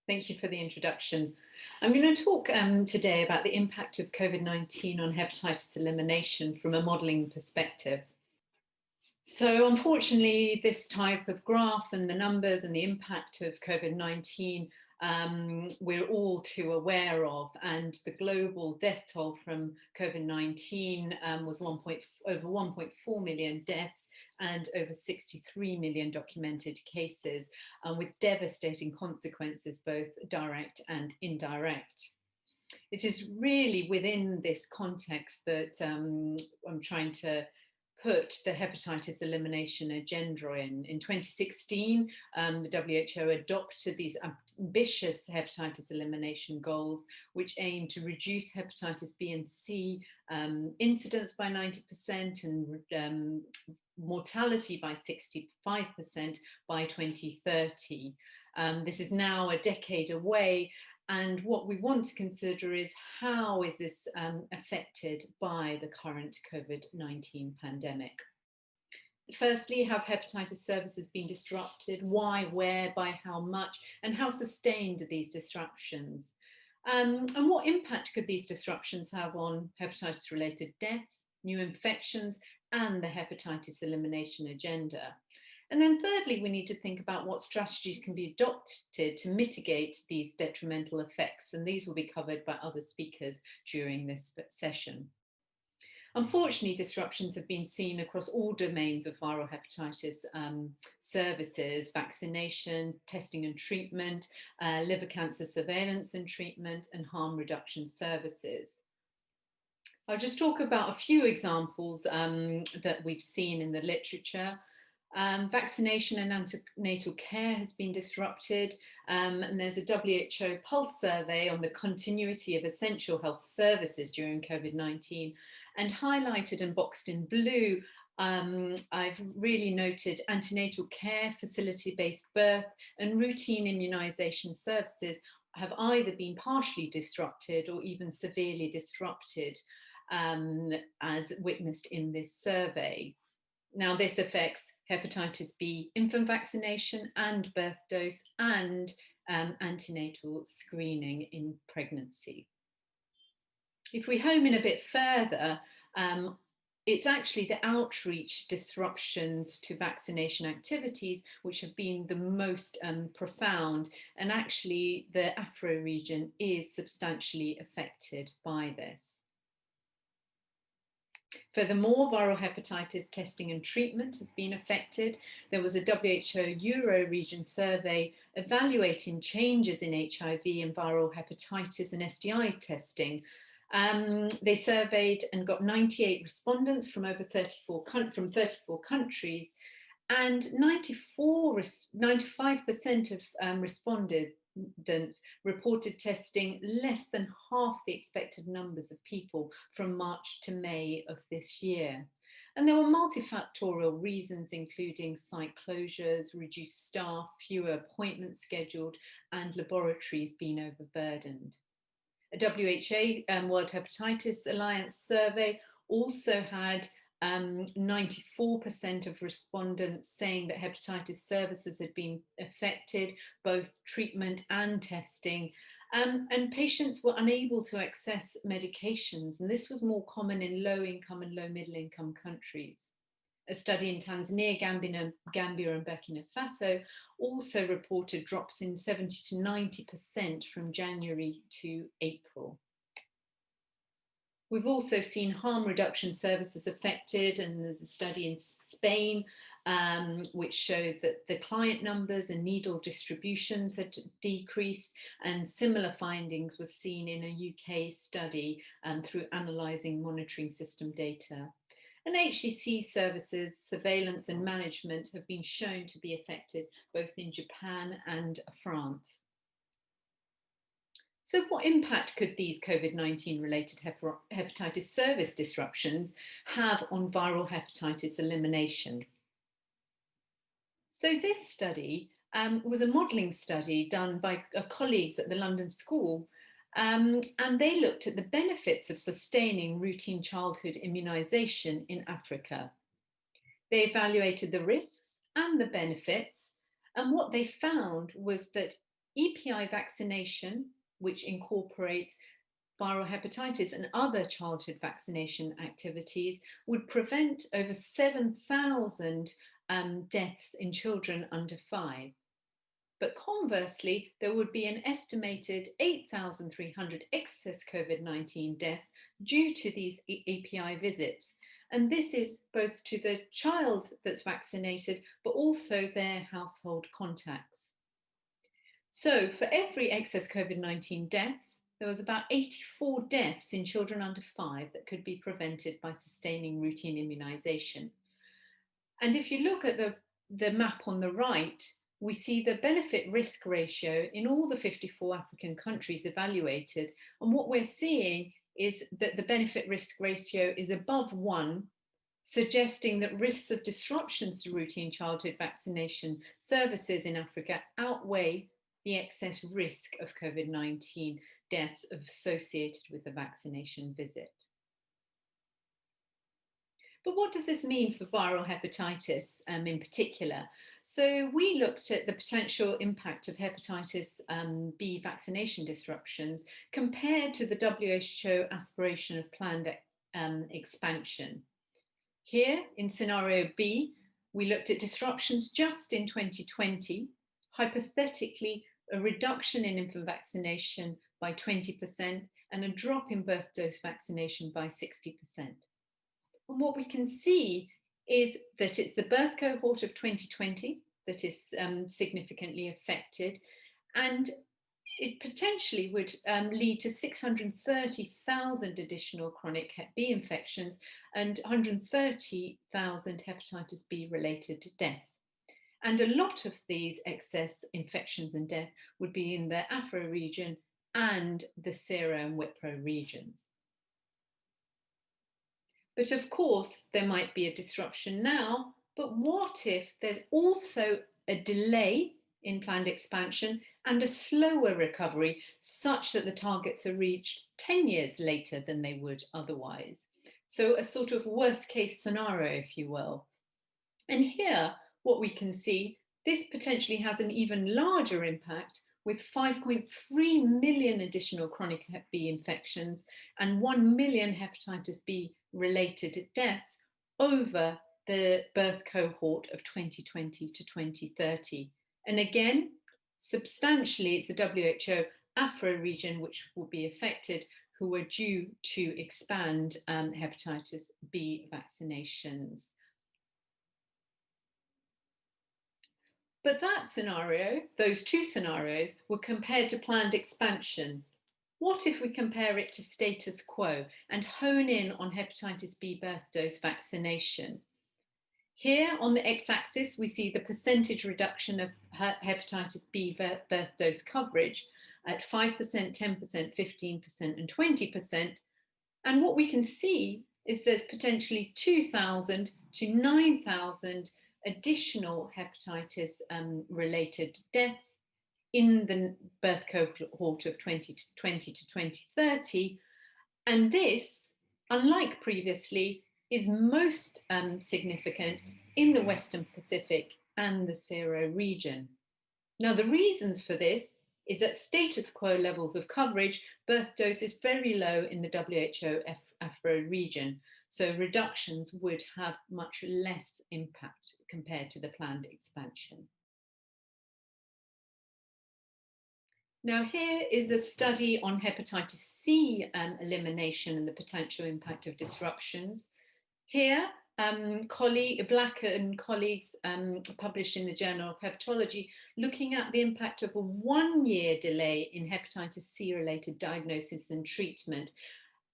Thank you for the introduction. I'm going to talk today about the impact of COVID-19 on hepatitis elimination from a modelling perspective. So unfortunately, this type of graph and the numbers and the impact of COVID-19 we're all too aware of, and the global death toll from COVID-19 was over 1.4 million deaths and over 63 million documented cases, with devastating consequences, both direct and indirect. It is really within this context that I'm trying to put the hepatitis elimination agenda in. In 2016, the WHO adopted these ambitious hepatitis elimination goals, which aim to reduce hepatitis B and C incidence by 90% and mortality by 65% by 2030. This is now a decade away. And what we want to consider is how is this affected by the current COVID-19 pandemic? Firstly, have hepatitis services been disrupted? Why, where, by how much, and how sustained are these disruptions? And what impact could these disruptions have on hepatitis-related deaths, new infections, and the hepatitis elimination agenda? And then thirdly, we need to think about what strategies can be adopted to mitigate these detrimental effects, and these will be covered by other speakers during this session. Unfortunately, disruptions have been seen across all domains of viral hepatitis services: vaccination, testing and treatment, liver cancer surveillance and treatment, and harm reduction services. I'll just talk about a few examples that we've seen in the literature. Vaccination and antenatal care has been disrupted, and there's a WHO Pulse survey on the continuity of essential health services during COVID-19, and highlighted and boxed in blue, I've really noted antenatal care, facility-based birth, and routine immunization services have either been partially disrupted or even severely disrupted, as witnessed in this survey. Now, this affects hepatitis B infant vaccination and birth dose, and antenatal screening in pregnancy. If we home in a bit further, it's actually the outreach disruptions to vaccination activities which have been the most profound, and actually the Afro region is substantially affected by this. Furthermore, viral hepatitis testing and treatment has been affected. There was a WHO Euro region survey evaluating changes in HIV and viral hepatitis and STI testing. They surveyed and got 98 respondents from over 34 countries, and 95% of respondents reported testing less than half the expected numbers of people from March to May of this year. And there were multifactorial reasons, including site closures, reduced staff, fewer appointments scheduled, and laboratories being overburdened. A WHO World Hepatitis Alliance survey also had 94% of respondents saying that hepatitis services had been affected, both treatment and testing, and patients were unable to access medications, and this was more common in low-income and low-middle-income countries. A study in Tanzania, Gambia and Burkina Faso also reported drops in 70 to 90% from January to April. We've also seen harm reduction services affected, and there's a study in Spain which showed that the client numbers and needle distributions had decreased, and similar findings were seen in a UK study through analysing monitoring system data. And HCC services, surveillance and management have been shown to be affected both in Japan and France. So what impact could these COVID-19 related hepatitis service disruptions have on viral hepatitis elimination? So this study was a modelling study done by colleagues at the London School, and they looked at the benefits of sustaining routine childhood immunisation in Africa. They evaluated the risks and the benefits, and what they found was that EPI vaccination, which incorporates viral hepatitis and other childhood vaccination activities, would prevent over 7,000 deaths in children under 5. But conversely, there would be an estimated 8,300 excess COVID-19 deaths due to these EPI visits. And this is both to the child that's vaccinated, but also their household contacts. So for every excess COVID-19 death, there was about 84 deaths in children under 5 that could be prevented by sustaining routine immunization. And if you look at the map on the right, we see the benefit risk ratio in all the 54 African countries evaluated. And what we're seeing is that the benefit risk ratio is above 1, suggesting that risks of disruptions to routine childhood vaccination services in Africa outweigh the excess risk of COVID-19 deaths associated with the vaccination visit. But what does this mean for viral hepatitis in particular? So we looked at the potential impact of hepatitis B vaccination disruptions compared to the WHO aspiration of planned expansion. Here in scenario B, we looked at disruptions just in 2020, hypothetically a reduction in infant vaccination by 20% and a drop in birth dose vaccination by 60%. And what we can see is that it's the birth cohort of 2020 that is significantly affected, and it potentially would lead to 630,000 additional chronic Hep B infections and 130,000 hepatitis B related deaths. And a lot of these excess infections and death would be in the Afro region and the Sierra and Wipro regions. But of course, there might be a disruption now, but what if there's also a delay in planned expansion and a slower recovery such that the targets are reached 10 years later than they would otherwise? So a sort of worst case scenario, if you will. And here, what we can see, this potentially has an even larger impact with 5.3 million additional chronic Hep B infections and 1 million hepatitis B related deaths over the birth cohort of 2020 to 2030. And again, substantially, it's the WHO Afro region which will be affected, who are due to expand hepatitis B vaccinations. But that scenario, those two scenarios, were compared to planned expansion. What if we compare it to status quo and hone in on hepatitis B birth dose vaccination? Here on the x-axis, we see the percentage reduction of hepatitis B birth dose coverage at 5%, 10%, 15%, and 20%. And what we can see is there's potentially 2,000 to 9,000 additional hepatitis related deaths in the birth cohort of 2020 to 2030. And this, unlike previously, is most significant in the Western Pacific and the Sierra region. Now, the reasons for this is that status quo levels of coverage, birth dose is very low in the WHO Afro region, so reductions would have much less impact compared to the planned expansion. Now, here is a study on hepatitis C elimination and the potential impact of disruptions. Here, Black and colleagues published in the Journal of Hepatology looking at the impact of a 1-year delay in hepatitis C-related diagnosis and treatment,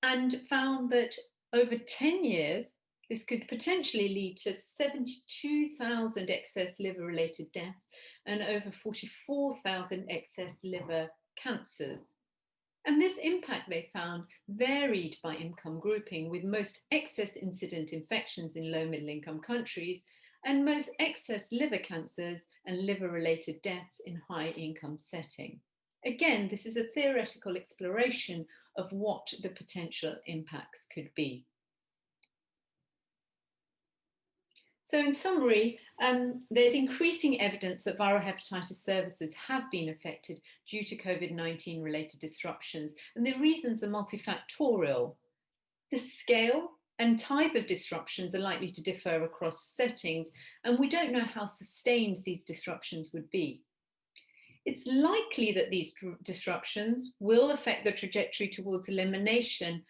and found that over 10 years, this could potentially lead to 72,000 excess liver-related deaths and over 44,000 excess liver cancers. And this impact, they found, varied by income grouping, with most excess incident infections in low middle income countries and most excess liver cancers and liver-related deaths in high income setting. Again, this is a theoretical exploration of what the potential impacts could be. So in summary, there's increasing evidence that viral hepatitis services have been affected due to COVID-19 related disruptions, and the reasons are multifactorial. The scale and type of disruptions are likely to differ across settings, and we don't know how sustained these disruptions would be. It's likely that these disruptions will affect the trajectory towards elimination,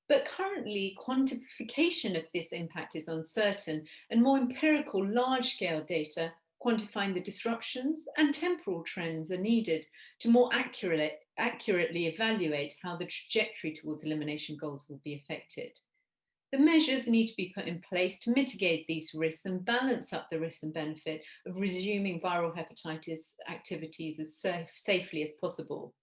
but currently quantification of this impact is uncertain, and more empirical large-scale data quantifying the disruptions and temporal trends are needed to more accurately evaluate how the trajectory towards elimination goals will be affected. The measures need to be put in place to mitigate these risks and balance up the risk and benefit of resuming viral hepatitis activities as safely as possible.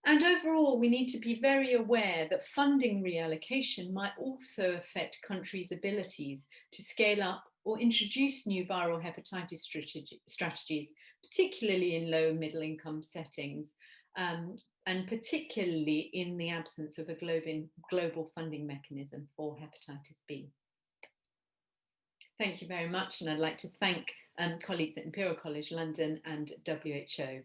And overall, we need to be very aware that funding reallocation might also affect countries' abilities to scale up or introduce new viral hepatitis strategies, particularly in low and middle income settings, and particularly in the absence of a global funding mechanism for hepatitis B. Thank you very much, and I'd like to thank colleagues at Imperial College London and WHO.